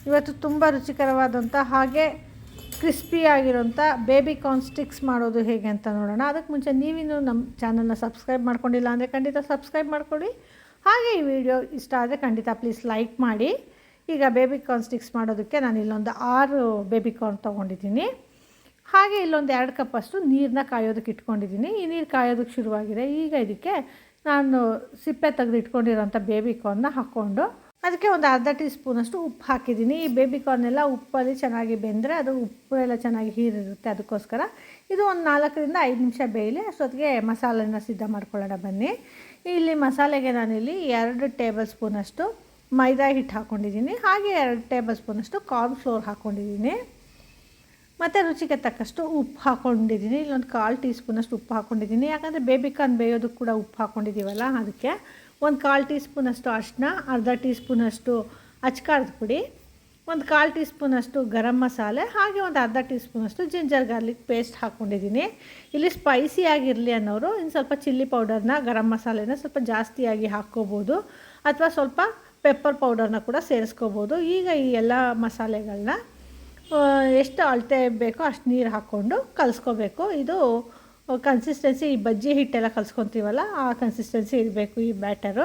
ಇವತ್ತು ತುಂಬ ರುಚಿಕರವಾದಂಥ ಹಾಗೆ ಕ್ರಿಸ್ಪಿಯಾಗಿರೋಂಥ ಬೇಬಿಕಾರ್ನ್ ಸ್ಟಿಕ್ಸ್ ಮಾಡೋದು ಹೇಗೆ ಅಂತ ನೋಡೋಣ. ಅದಕ್ಕೆ ಮುಂಚೆ ನೀವಿನ್ನೂ ನಮ್ಮ ಚಾನಲ್ನ ಸಬ್ಸ್ಕ್ರೈಬ್ ಮಾಡ್ಕೊಂಡಿಲ್ಲ ಅಂದರೆ ಖಂಡಿತ ಸಬ್ಸ್ಕ್ರೈಬ್ ಮಾಡ್ಕೊಳ್ಳಿ. ಹಾಗೆ ಈ ವಿಡಿಯೋ ಇಷ್ಟ ಆದರೆ ಖಂಡಿತ ಪ್ಲೀಸ್ ಲೈಕ್ ಮಾಡಿ. ಈಗ ಬೇಬಿಕಾರ್ನ್ ಸ್ಟಿಕ್ಸ್ ಮಾಡೋದಕ್ಕೆ ನಾನು ಇಲ್ಲೊಂದು 6 ಬೇಬಿಕಾರ್ನ್ ತೊಗೊಂಡಿದ್ದೀನಿ. ಹಾಗೆ ಇಲ್ಲೊಂದು 2 ಕಪ್ಪಷ್ಟು ನೀರನ್ನ ಕಾಯೋದಕ್ಕೆ ಇಟ್ಕೊಂಡಿದ್ದೀನಿ. ಈ ನೀರು ಕಾಯೋದಕ್ಕೆ ಶುರುವಾಗಿದೆ. ಈಗ ಇದಕ್ಕೆ ನಾನು ಸಿಪ್ಪೆ ತೆಗೆದು ಇಟ್ಕೊಂಡಿರೋಂಥ ಬೇಬಿಕಾರ್ನ್ನ ಹಾಕ್ಕೊಂಡು ಅದಕ್ಕೆ ಒಂದು ಅರ್ಧ ಟೀ ಸ್ಪೂನಷ್ಟು ಉಪ್ಪು ಹಾಕಿದ್ದೀನಿ. ಈ ಬೇಬಿಕಾರ್ನೆಲ್ಲ ಉಪ್ಪಲ್ಲಿ ಚೆನ್ನಾಗಿ ಬೆಂದರೆ ಅದು ಉಪ್ಪು ಎಲ್ಲ ಚೆನ್ನಾಗಿ ಹೀರಿರುತ್ತೆ. ಅದಕ್ಕೋಸ್ಕರ ಇದು ಒಂದು 4ರಿಂದ 5 ನಿಮಿಷ ಬೇಯಲಿ. ಅಷ್ಟೊತ್ತಿಗೆ ಮಸಾಲೆನ ಸಿದ್ಧ ಮಾಡ್ಕೊಳ್ಳೋಣ ಬನ್ನಿ. ಇಲ್ಲಿ ಮಸಾಲೆಗೆ ನಾನಿಲ್ಲಿ 2 ಟೇಬಲ್ ಸ್ಪೂನಷ್ಟು ಮೈದಾ ಹಿಟ್ಟು ಹಾಕ್ಕೊಂಡಿದ್ದೀನಿ. ಹಾಗೆ 2 ಟೇಬಲ್ ಸ್ಪೂನಷ್ಟು ಕಾರ್ನ್ ಫ್ಲೋರ್ ಹಾಕ್ಕೊಂಡಿದ್ದೀನಿ. ಮತ್ತು ರುಚಿಗೆ ತಕ್ಕಷ್ಟು ಉಪ್ಪು ಹಾಕ್ಕೊಂಡಿದ್ದೀನಿ. ಇಲ್ಲೊಂದು 1/4 ಟೀ ಸ್ಪೂನಷ್ಟು ಉಪ್ಪು ಹಾಕ್ಕೊಂಡಿದ್ದೀನಿ. ಯಾಕಂದರೆ ಬೇಬಿಕಾರ್ನ್ ಬೇಯೋದಕ್ಕೆ ಕೂಡ ಉಪ್ಪು ಹಾಕ್ಕೊಂಡಿದ್ದೀವಲ್ಲ, ಅದಕ್ಕೆ ಒಂದು 1/4 ಟೀ ಸ್ಪೂನಷ್ಟು ಅರಿಶಿನ, ಅರ್ಧ ಟೀ ಸ್ಪೂನಷ್ಟು ಅಚ್ಕಾರದ ಪುಡಿ, ಒಂದು 1/4 ಟೀ ಸ್ಪೂನಷ್ಟು ಗರಂ ಮಸಾಲೆ, ಹಾಗೆ ಒಂದು ಅರ್ಧ ಟೀ ಸ್ಪೂನಷ್ಟು ಜಿಂಜರ್ ಗಾರ್ಲಿಕ್ ಪೇಸ್ಟ್ ಹಾಕ್ಕೊಂಡಿದ್ದೀನಿ. ಇಲ್ಲಿ ಸ್ಪೈಸಿಯಾಗಿರಲಿ ಅನ್ನೋರು ಇನ್ನು ಸ್ವಲ್ಪ ಚಿಲ್ಲಿ ಪೌಡರ್ನ, ಗರಂ ಮಸಾಲೆನ ಸ್ವಲ್ಪ ಜಾಸ್ತಿಯಾಗಿ ಹಾಕ್ಕೋಬೋದು, ಅಥವಾ ಸ್ವಲ್ಪ ಪೆಪ್ಪರ್ ಪೌಡರ್ನ ಕೂಡ ಸೇರಿಸ್ಕೋಬೋದು. ಈಗ ಈ ಎಲ್ಲ ಮಸಾಲೆಗಳನ್ನ ಎಷ್ಟು ಅಳತೆ ಬೇಕೋ ಅಷ್ಟು ನೀರು ಹಾಕ್ಕೊಂಡು ಕಲಿಸ್ಕೋಬೇಕು. ಇದು ಕನ್ಸಿಸ್ಟೆನ್ಸಿ ಈ ಬಜ್ಜಿ ಹಿಟ್ಟೆಲ್ಲ ಕಲಿಸ್ಕೊತೀವಲ್ಲ ಆ ಕನ್ಸಿಸ್ಟೆನ್ಸಿ ಇರಬೇಕು ಈ ಬ್ಯಾಟರು.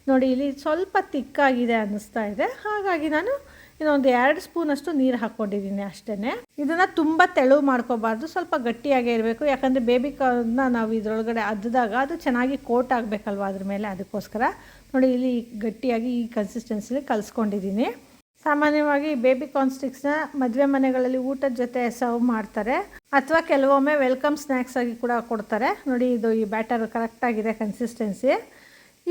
ನೋಡಿ ಇಲ್ಲಿ ಸ್ವಲ್ಪ ತಿಕ್ಕಾಗಿದೆ ಅನ್ನಿಸ್ತಾ ಇದೆ. ಹಾಗಾಗಿ ನಾನು ಇನ್ನೊಂದು 2 ಸ್ಪೂನಷ್ಟು ನೀರು ಹಾಕ್ಕೊಂಡಿದ್ದೀನಿ ಅಷ್ಟೇ. ಇದನ್ನು ತುಂಬ ತೆಳು ಮಾಡ್ಕೋಬಾರ್ದು, ಸ್ವಲ್ಪ ಗಟ್ಟಿಯಾಗೇ ಇರಬೇಕು. ಯಾಕಂದರೆ ಬೇಬಿಕಾರ್ನ್ನ ನಾವು ಇದರೊಳಗಡೆ ಅದ್ದಾಗ ಅದು ಚೆನ್ನಾಗಿ ಕೋಟ್ ಆಗಬೇಕಲ್ವ ಅದ್ರ ಮೇಲೆ. ಅದಕ್ಕೋಸ್ಕರ ನೋಡಿ ಇಲ್ಲಿ ಗಟ್ಟಿಯಾಗಿ ಈ ಕನ್ಸಿಸ್ಟೆನ್ಸಿಲಿ ಕಲಿಸ್ಕೊಂಡಿದ್ದೀನಿ. ಸಾಮಾನ್ಯವಾಗಿ ಬೇಬಿಕಾರ್ನ್ ಸ್ಟಿಕ್ಸ್ನ ಮದುವೆ ಮನೆಗಳಲ್ಲಿ ಊಟದ ಜೊತೆ ಸರ್ವ್ ಮಾಡ್ತಾರೆ, ಅಥವಾ ಕೆಲವೊಮ್ಮೆ ವೆಲ್ಕಮ್ ಸ್ನ್ಯಾಕ್ಸ್ ಆಗಿ ಕೂಡ ಕೊಡ್ತಾರೆ. ನೋಡಿ ಇದು ಈ ಬ್ಯಾಟರ್ ಕರೆಕ್ಟಾಗಿದೆ ಕನ್ಸಿಸ್ಟೆನ್ಸಿ.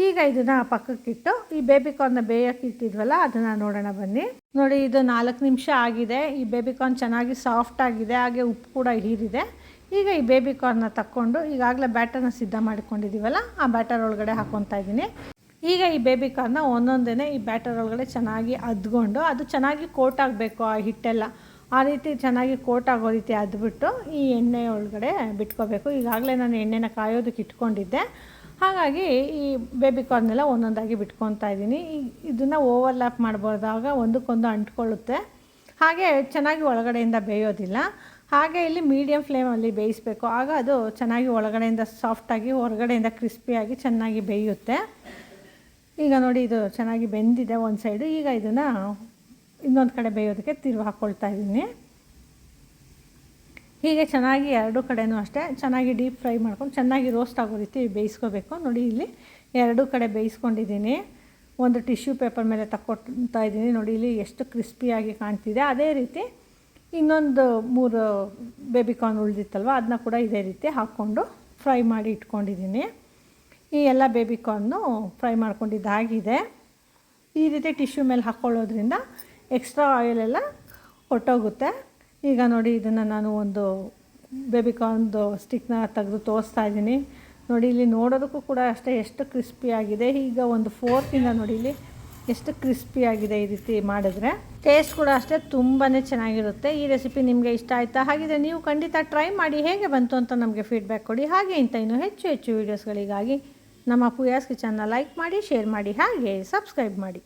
ಈಗ ಇದನ್ನು ಪಕ್ಕಕ್ಕಿಟ್ಟು ಈ ಬೇಬಿಕಾರ್ನ್ನ ಬೇಯಕ್ಕೆ ಇಟ್ಟಿದ್ವಲ್ಲ ಅದನ್ನು ನೋಡೋಣ ಬನ್ನಿ. ನೋಡಿ ಇದು 4 ನಿಮಿಷ ಆಗಿದೆ. ಈ ಬೇಬಿಕಾರ್ನ್ ಚೆನ್ನಾಗಿ ಸಾಫ್ಟ್ ಆಗಿದೆ, ಹಾಗೆ ಉಪ್ಪು ಕೂಡ ಹೀರಿದೆ. ಈಗ ಈ ಬೇಬಿಕಾರ್ನ್ನ ತಕ್ಕೊಂಡು ಈಗಾಗಲೇ ಬ್ಯಾಟರ್ನ ಸಿದ್ಧ ಮಾಡ್ಕೊಂಡಿದ್ದೀವಲ್ಲ ಆ ಬ್ಯಾಟರ್ ಒಳಗಡೆ ಹಾಕ್ಕೊತಾ ಇದ್ದೀನಿ. ಈಗ ಈ ಬೇಬಿಕಾರ್ನ್ನ ಒಂದೊಂದೇ ಈ ಬ್ಯಾಟರ್ ಒಳಗಡೆ ಚೆನ್ನಾಗಿ ಅದ್ಕೊಂಡು ಅದು ಚೆನ್ನಾಗಿ ಕೋಟ್ ಆಗಬೇಕು ಆ ಹಿಟ್ಟೆಲ್ಲ. ಆ ರೀತಿ ಚೆನ್ನಾಗಿ ಕೋಟ್ ಆಗೋ ರೀತಿ ಅದ್ಬಿಟ್ಟು ಈ ಎಣ್ಣೆ ಒಳಗಡೆ ಬಿಟ್ಕೋಬೇಕು. ಈಗಾಗಲೇ ನಾನು ಎಣ್ಣೆನ ಕಾಯೋದಕ್ಕೆ ಇಟ್ಕೊಂಡಿದ್ದೆ, ಹಾಗಾಗಿ ಈ ಬೇಬಿಕಾರ್ನೆಲ್ಲ ಒಂದೊಂದಾಗಿ ಬಿಟ್ಕೊತಾ ಇದ್ದೀನಿ. ಇದನ್ನು ಓವರ್ಲ್ಯಾಪ್ ಮಾಡ್ಬೋದಾಗ ಒಂದಕ್ಕೊಂದು ಅಂಟ್ಕೊಳ್ಳುತ್ತೆ, ಹಾಗೆ ಚೆನ್ನಾಗಿ ಒಳಗಡೆಯಿಂದ ಬೇಯೋದಿಲ್ಲ. ಹಾಗೆ ಇಲ್ಲಿ ಮೀಡಿಯಮ್ ಫ್ಲೇಮಲ್ಲಿ ಬೇಯಿಸಬೇಕು, ಆಗ ಅದು ಚೆನ್ನಾಗಿ ಒಳಗಡೆಯಿಂದ ಸಾಫ್ಟಾಗಿ ಹೊರಗಡೆಯಿಂದ ಕ್ರಿಸ್ಪಿಯಾಗಿ ಚೆನ್ನಾಗಿ ಬೇಯುತ್ತೆ. ಈಗ ನೋಡಿ ಇದು ಚೆನ್ನಾಗಿ ಬೆಂದಿದೆ ಒಂದು ಸೈಡು. ಈಗ ಇದನ್ನು ಇನ್ನೊಂದು ಕಡೆ ಬೇಯೋದಕ್ಕೆ ತಿರುವು ಹಾಕ್ಕೊಳ್ತಾ ಇದ್ದೀನಿ. ಹೀಗೆ ಚೆನ್ನಾಗಿ 2 ಕಡೆನೂ ಅಷ್ಟೇ ಚೆನ್ನಾಗಿ ಡೀಪ್ ಫ್ರೈ ಮಾಡ್ಕೊಂಡು ಚೆನ್ನಾಗಿ ರೋಸ್ಟ್ ಆಗೋ ರೀತಿ ಬೇಯಿಸ್ಕೋಬೇಕು. ನೋಡಿ ಇಲ್ಲಿ 2 ಕಡೆ ಬೇಯಿಸ್ಕೊಂಡಿದ್ದೀನಿ. ಒಂದು ಟಿಶ್ಯೂ ಪೇಪರ್ ಮೇಲೆ ತಕ್ಕೊಳ್ತಾ ಇದ್ದೀನಿ. ನೋಡಿ ಇಲ್ಲಿ ಎಷ್ಟು ಕ್ರಿಸ್ಪಿಯಾಗಿ ಕಾಣ್ತಿದೆ. ಅದೇ ರೀತಿ ಇನ್ನೊಂದು 3 ಬೇಬಿಕಾರ್ನ್ ಉಳಿದಿತ್ತಲ್ವ ಅದನ್ನ ಕೂಡ ಇದೇ ರೀತಿ ಹಾಕ್ಕೊಂಡು ಫ್ರೈ ಮಾಡಿ ಇಟ್ಕೊಂಡಿದ್ದೀನಿ. ಈ ಎಲ್ಲ ಬೇಬಿಕಾರ್ನು ಫ್ರೈ ಮಾಡ್ಕೊಂಡಿದ್ದಾಗಿದೆ. ಈ ರೀತಿ ಟಿಶ್ಯೂ ಮೇಲೆ ಹಾಕ್ಕೊಳ್ಳೋದ್ರಿಂದ ಎಕ್ಸ್ಟ್ರಾ ಆಯಿಲೆಲ್ಲ ಹೊಟ್ಟೋಗುತ್ತೆ. ಈಗ ನೋಡಿ ಇದನ್ನು ನಾನು ಒಂದು ಬೇಬಿಕಾರ್ನ್ದು ಸ್ಟಿಕ್ನ ತೆಗೆದು ತೋರಿಸ್ತಾ ಇದ್ದೀನಿ. ನೋಡಿ ಇಲ್ಲಿ ನೋಡೋದಕ್ಕೂ ಕೂಡ ಅಷ್ಟೇ ಎಷ್ಟು ಕ್ರಿಸ್ಪಿಯಾಗಿದೆ. ಈಗ ಒಂದು ಫೋರ್ಕಿಂದ ನೋಡಿ ಇಲ್ಲಿ ಎಷ್ಟು ಕ್ರಿಸ್ಪಿಯಾಗಿದೆ. ಈ ರೀತಿ ಮಾಡಿದ್ರೆ ಟೇಸ್ಟ್ ಕೂಡ ಅಷ್ಟೇ ತುಂಬಾ ಚೆನ್ನಾಗಿರುತ್ತೆ. ಈ ರೆಸಿಪಿ ನಿಮಗೆ ಇಷ್ಟ ಆಯಿತಾ? ಹಾಗಿದ್ರೆ ನೀವು ಖಂಡಿತ ಟ್ರೈ ಮಾಡಿ, ಹೇಗೆ ಬಂತು ಅಂತ ನಮಗೆ ಫೀಡ್ಬ್ಯಾಕ್ ಕೊಡಿ. ಹಾಗೆ ಇಂಥ ಇನ್ನೂ ಹೆಚ್ಚು ವೀಡಿಯೋಸ್ಗಳಿಗಾಗಿ ನಮ್ಮ ಪೂಯಾಸ್ ಕಿಚನ್ನ ಲೈಕ್ ಮಾಡಿ, ಶೇರ್ ಮಾಡಿ, ಹಾಗೆ ಸಬ್ಸ್ಕ್ರೈಬ್ ಮಾಡಿ.